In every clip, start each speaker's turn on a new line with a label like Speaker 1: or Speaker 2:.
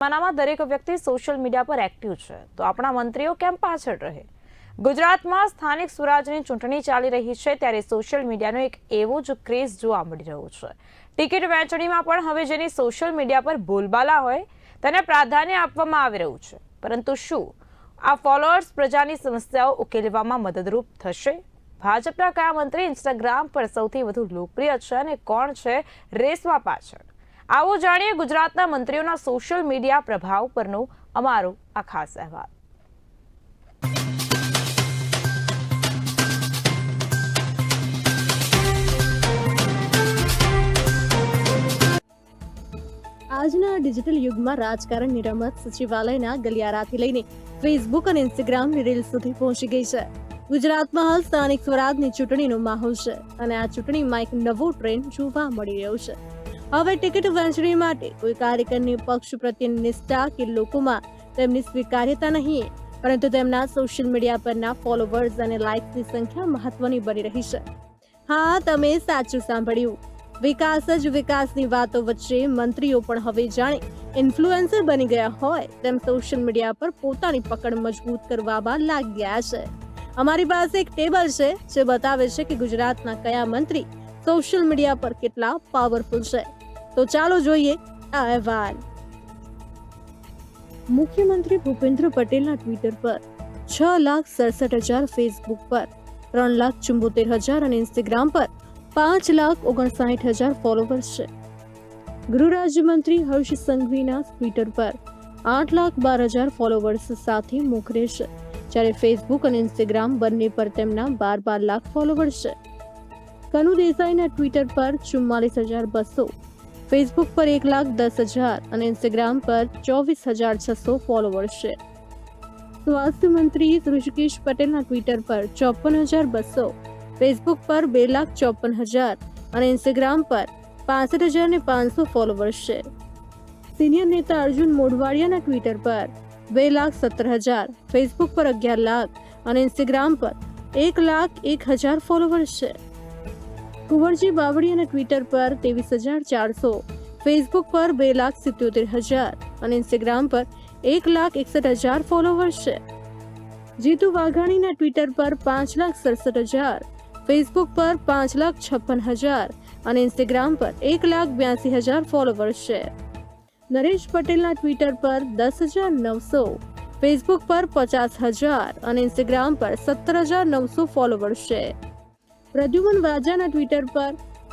Speaker 1: જમાનામાં દરેક વ્યક્તિ સોશિયલ મીડિયા પર એક્ટિવ છે, તો આપણા મંત્રીઓ કેમ પાછળ રહે? ગુજરાતમાં સ્થાનિક સ્વરાજની ચૂંટણી ચાલી રહી છે, ત્યારે સોશિયલ મીડિયાનો એક એવો જ ક્રેઝ જોવા મળી રહ્યો છે. ટિકિટ વહેંચણીમાં પણ હવે જેની સોશિયલ મીડિયા પર બોલબાલા હોય તેને પ્રાધાન્ય આપવામાં આવી રહ્યું છે. પરંતુ શું આ ફોલોઅર્સ પ્રજાની સમસ્યાઓ ઉકેલવામાં મદદરૂપ થશે? ભાજપના કયા મંત્રી ઇન્સ્ટાગ્રામ પર સૌથી વધુ લોકપ્રિય છે અને કોણ છે રેસમાં પાછળ? આવો જાણીએ ગુજરાતના મંત્રીઓના સોશિયલ મીડિયા પ્રભાવ પરનો અમારો આ ખાસ અહેવાલ.
Speaker 2: આજના ડિજિટલ યુગમાં રાજકારણની રમત સચિવાલયના ગલિયારાથી લઈને ફેસબુક અને ઇન્સ્ટાગ્રામની રીલ સુધી પહોંચી ગઈ છે. ગુજરાતમાં હાલ સ્થાનિક સ્વરાજની ચૂંટણીનો માહોલ છે અને આ ચૂંટણીમાં એક નવો ટ્રેન્ડ જોવા મળી રહ્યો છે. હવે ટિકિટ વહેંચણી માટે કોઈ કાર્યકરની પક્ષ પ્રત્યેની નિષ્ઠા કે લોકોમાં તેમની સ્વીકાર્યતા નહીં, પરંતુ તેમના સોશિયલ મીડિયા પરના ફોલોવર્સ અને લાઇક્સની સંખ્યા મહત્વની બની રહી છે. હા, તમે સાચું સાંભળ્યું. વિકાસ જ વિકાસની વાતો વચ્ચે મંત્રીઓ પણ હવે જાણે ઇન્ફ્લુએન્સર બની ગયા હોય તેમ સોશિયલ મીડિયા પર પોતાની પકડ મજબૂત કરવામાં લાગી ગયા છે. અમારી પાસે એક ટેબલ છે જે બતાવે છે કે ગુજરાતના કયા મંત્રી સોશિયલ મીડિયા પર કેટલા પાવરફુલ છે. તો ચાલો જોઈએ આ અહેવાલ. મુખ્યમંત્રી ભૂપેન્દ્ર પટેલના ટ્વિટર પર 6,67,000, ફેસબુક પર 3,74,000 અને ઇન્સ્ટાગ્રામ પર 5,59,000 ફોલોવર્સ છે. ગૃહ રાજ્યમંત્રી હર્ષ સંઘવીના ટ્વિટર પર 8,12,000 ફોલોવર્સ સાથે મોખરે છે, જ્યારે ફેસબુક અને ઇન્સ્ટાગ્રામ બંને પર તેમના 12 લાખ ફોલોવર્સ છે. કનુ દેસાઈના ટ્વિટર પર 44,200, ફેસબુક પર 1,10,000 અને ઇન્સ્ટાગ્રામ પર 24,600 ફોલોવર્સ છે. સ્વાસ્થ્ય મંત્રી ઋષિકેશ પટેલના ટ્વિટર પર 54,200, ફેસબુક પર 2,54,000 અને ઇન્સ્ટાગ્રામ પર 65,500 ફોલોવર્સ છે. સિનિયર નેતા અર્જુન મોઢવાડિયાના ટ્વિટર પર 2,17,000, ફેસબુક પર 11 લાખ અને ઇન્સ્ટાગ્રામ પર 1,01,000 ફોલોવર્સ છે. કુંવરજી બાવળિયાના ટ્વિટર પર 23,400, ફેસબુક પર 2,77,000 અને ઇન્સ્ટાગ્રામ પર 1,61,000 ફોલોવર્સ છે. જીતુ વાઘાણીના ટ્વિટર પર 5,67,000, ફેસબુક પર 5,56,000 અને ઇન્સ્ટાગ્રામ પર 1,82,000 ફોલોવર્સ છે. નરેશ પટેલના ટ્વિટર પર 10,900, ફેસબુક પર 50,000 અને ઇન્સ્ટાગ્રામ પર 17,900 ફોલોવર્સ છે. પ્રદ્યુમન વાજાના ટ્વિટર પર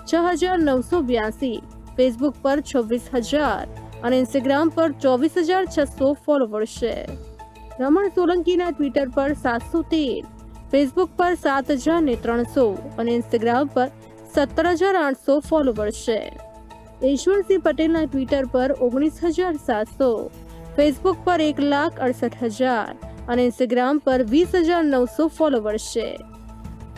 Speaker 2: 6,982, ફેસબુક પર 26,000 અને ઇન્સ્ટાગ્રામ પર 24,600 ફોલોવર્સ છે. રમણ સોલંકીના ટ્વિટર પર 713, ફેસબુક પર 7,300 અને ઇન્સ્ટાગ્રામ પર 17,800 ફોલોવર્સ છે. ઈશ્વરસિંહ પટેલના ટ્વિટર પર 19,700, ફેસબુક પર 1,68,000 અને ઇન્સ્ટાગ્રામ પર 20,900 ફોલોવર્સ છે.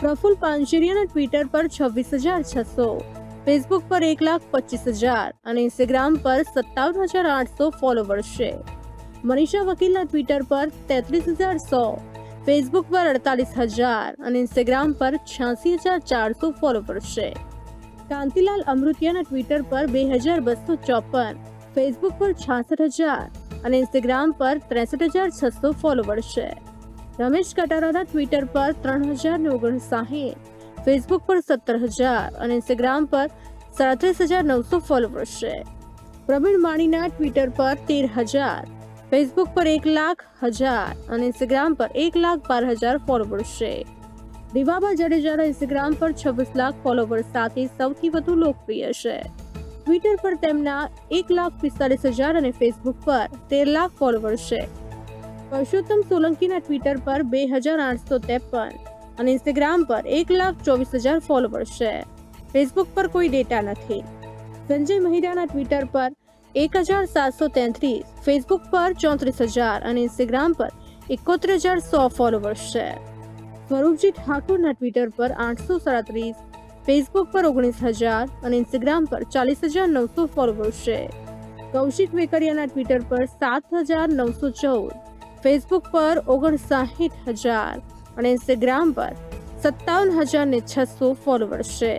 Speaker 2: પ્રફુલ પાંચેરિયાના ટ્વિટર પર 26,600, ફેસબુક પર 1,25,000 અને ઇન્સ્ટાગ્રામ પર 57,800 ફોલોવર્સ છે. મનીષા વકીલના ટ્વિટર પર 33,100, ફેસબુક પર 48,000 અને ઇન્સ્ટાગ્રામ પર 86,400 ફોલોવર્સ છે. કાંતિલાલ અમૃતિયાના ટ્વિટર પર 2,254, ફેસબુક પર 66,000 અને ઇન્સ્ટાગ્રામ પર 63,600 ફોલોવર્સ છે. રમેશ કટારાના ટ્વિટર પર 3,059, ફેસબુક પર 17,000 અને ઇન્સ્ટાગ્રામ પર 37,900 ફોલોવર્સ છે. પ્રવીણ માણીના ટ્વિટર પર 13,000, ફેસબુક પર 1,00,000 અને ઇન્સ્ટાગ્રામ પર 1,12,000 ફોલોવર્સ છે. રીવાબા જાડેજાના ઇન્સ્ટાગ્રામ પર 26 લાખ ફોલોવર્સ સાથે સૌથી વધુ લોકપ્રિય છે. ટ્વિટર પર તેમના 1,45,000 અને ફેસબુક પર 13 લાખ ફોલોવર્સ છે. પરસોત્તમ સોલંકીના ટ્વિટર પર 2,853 અને ઇન્સ્ટાગ્રામ પર 1,24,000 ફોલોવર્સ છે. ફેસબુક પર કોઈ ડેટા નથી. સંજય મહિરાના ટ્વિટર પર 1,733, ફેસબુક પર 34,000 અને ઇન્સ્ટાગ્રામ પર 71,100 ફોલોવર્સ છે. સ્વરૂપજી ઠાકુરના ટ્વિટર પર 837, ફેસબુક પર 19,000 અને ઇન્સ્ટાગ્રામ પર 40,900 ફોલોવર્સ છે. કૌશિક વેકરિયાના ટ્વિટર પર 7,914, ફેસબુક પર 59,000 અને ઇન્સ્ટાગ્રામ પર 57,600 ફોલોવર્સ છે.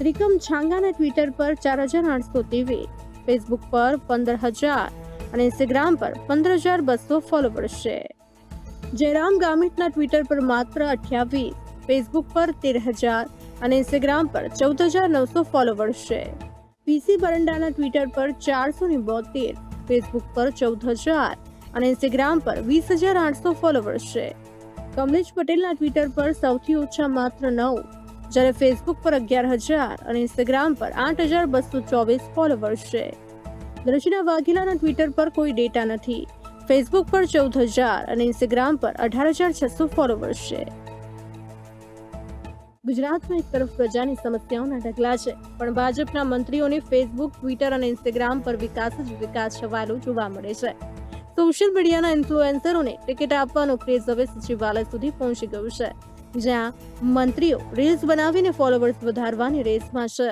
Speaker 2: ત્રિકમ છાંગાના ટ્વિટર પર 4,823, ફેસબુક પર 15,000 અને ઇન્સ્ટાગ્રામ પર 15,200 ફોલોવર્સ છે. જયરામ ગામિતના ટ્વિટર પર માત્ર 28, ફેસબુક પર 13,000 અને ઇન્સ્ટાગ્રામ પર 14,900 ફોલોવર્સ છે. પીસી બરંડાના ટ્વિટર પર 472, ફેસબુક પર 14,000 અને ઇન્સ્ટાગ્રામ પર 20,800 ફોલોવર્સ છે. કમલેશ પટેલના ટ્વિટર પર સૌથી ઓછા માત્ર 9, જ્યારે ફેસબુક પર 11,000 અને ઇન્સ્ટાગ્રામ પર 8,224 ફોલોવર્સ છે. દર્શના વાઘેલાના ટ્વિટર પર કોઈ ડેટા નથી, ફેસબુક પર 14,000 અને ઇન્સ્ટાગ્રામ પર 18,600 ફોલોવર્સ છે. ગુજરાતમાં એક તરફ પ્રજાની સમસ્યાઓના ઢગલા છે, પણ ભાજપના મંત્રીઓને ફેસબુક, ટ્વિટર અને ઇન્સ્ટાગ્રામ પર વિકાસ જ વિકાસ છવાયેલો જોવા મળે છે. સોશિયલ મીડિયાના ઇન્ફ્લુએન્સરોને ટિકિટ આપવાનો ક્રેઝ હવે સચિવાલય સુધી પહોંચી ગયું છે, જ્યાં મંત્રીઓ રીલ્સ બનાવીને ફોલોવર્સ વધારવાની રેસમાં છે.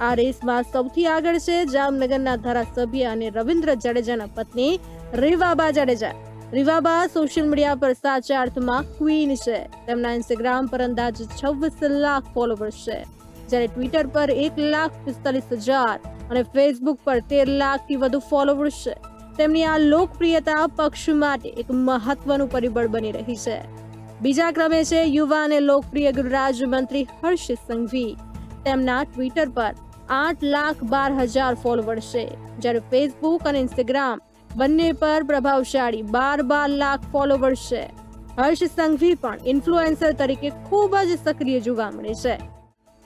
Speaker 2: આ રેસમાં સૌથી આગળ છે જામનગરના ધારાસભ્ય અને રવિન્દ્ર જાડેજાના પત્ની રીવાબા જાડેજા. રીવાબા સોશિયલ મીડિયા પર સાચા અર્થમાં ક્વીન છે. તેમના ઇન્સ્ટાગ્રામ પર અંદાજે 26 લાખ ફોલોવર્સ છે, જ્યારે ટ્વિટર પર 1,45,000 અને ફેસબુક પર 13 લાખથી વધુ ફોલોવર્સ છે. તેમની આ લોકપ્રિયતા પક્ષ માટે એક મહત્વનું પરિબળ બની રહી છે. બીજા ક્રમે છે યુવા અને લોકપ્રિય ગૃહ રાજ્યમંત્રી હર્ષ સંઘવી. તેમના ટ્વિટર પર 8,12,000 ફોલોવર્સ છે, જ્યારે ફેસબુક અને ઇન્સ્ટાગ્રામ બંને પર પ્રભાવશાળી 12 લાખ ફોલોવર્સ છે. હર્ષ સંઘવી પણ ઇન્ફ્લુએન્સર તરીકે ખૂબ જ સક્રિય જોવા મળે છે.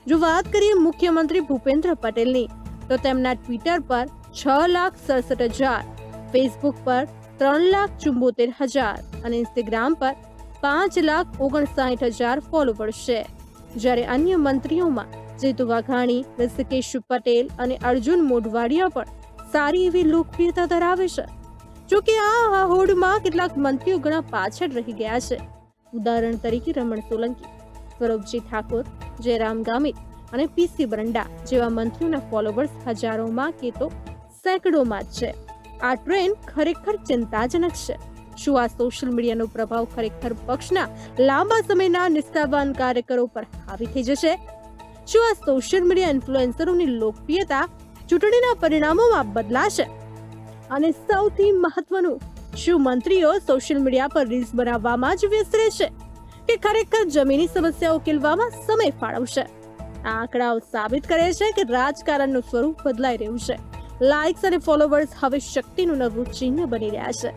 Speaker 2: જો વાત કરીએ મુખ્યમંત્રી ભૂપેન્દ્ર પટેલની, તો તેમના ટ્વિટર પર 6,67,000, ફેસબુક પર 3,74,000 અને ઇન્સ્ટાગ્રામ પર 5,59,000 ફોલોવર્સ છે. જ્યારે અન્ય મંત્રીઓમાં જીતુ વાઘાણી, ઋષિકેશ પટેલ અને અર્જુન મોઢવાડિયા પણ સારી એવી લોકપ્રિયતા ધરાવે છે. જોકે આ હોડમાં કેટલાક મંત્રીઓ ઘણા પાછળ રહી ગયા છે. ઉદાહરણ તરીકે રમણ સોલંકી, સ્વરૂપજી ઠાકોર, જયરામ ગામિત અને પીસી બરંડા જેવા મંત્રીઓના ફોલોવર્સ હજારોમાં કે તો સેંકડોમાં જ છે. આ ટ્રેન્ડ ખરેખર ચિંતાજનક છે. શું આ સોશિયલ મીડિયાનો પ્રભાવ ખરેખર પક્ષના લાંબા સમયના નિષ્ઠાવાન કાર્યકરો પર હાવી થઈ જશે? શું આ સોશિયલ મીડિયા ઇન્ફ્લુએન્સરોની લોકપ્રિયતા ચૂંટણીના પરિણામોમાં બદલાશે? અને સૌથી મહત્વનું, શું મંત્રીઓ સોશિયલ મીડિયા પર રીલ્સ બનાવવામાં જ વ્યસ્ત રહેશે કે ખરેખર જમીની સમસ્યા ઉકેલવામાં સમય ફાળવશે? આ આંકડાઓ સાબિત કરે છે કે રાજકારણનું સ્વરૂપ બદલાઈ રહ્યું છે. લાઇક્સ અને ફોલોવર્સ હવે શક્તિનું નવું ચિહ્ન બની રહ્યા છે.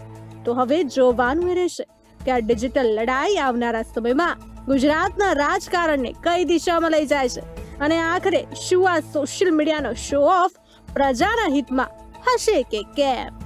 Speaker 2: તો હવે જોવાનું એ રહેશે કે આ ડિજિટલ લડાઈ આવનારા સમયમાં ગુજરાતના રાજકારણને કઈ દિશામાં લઈ જાય છે, અને આખરે શું આ સોશિયલ મીડિયાનો શો ઓફ પ્રજાના હિતમાં હશે કે કેમ?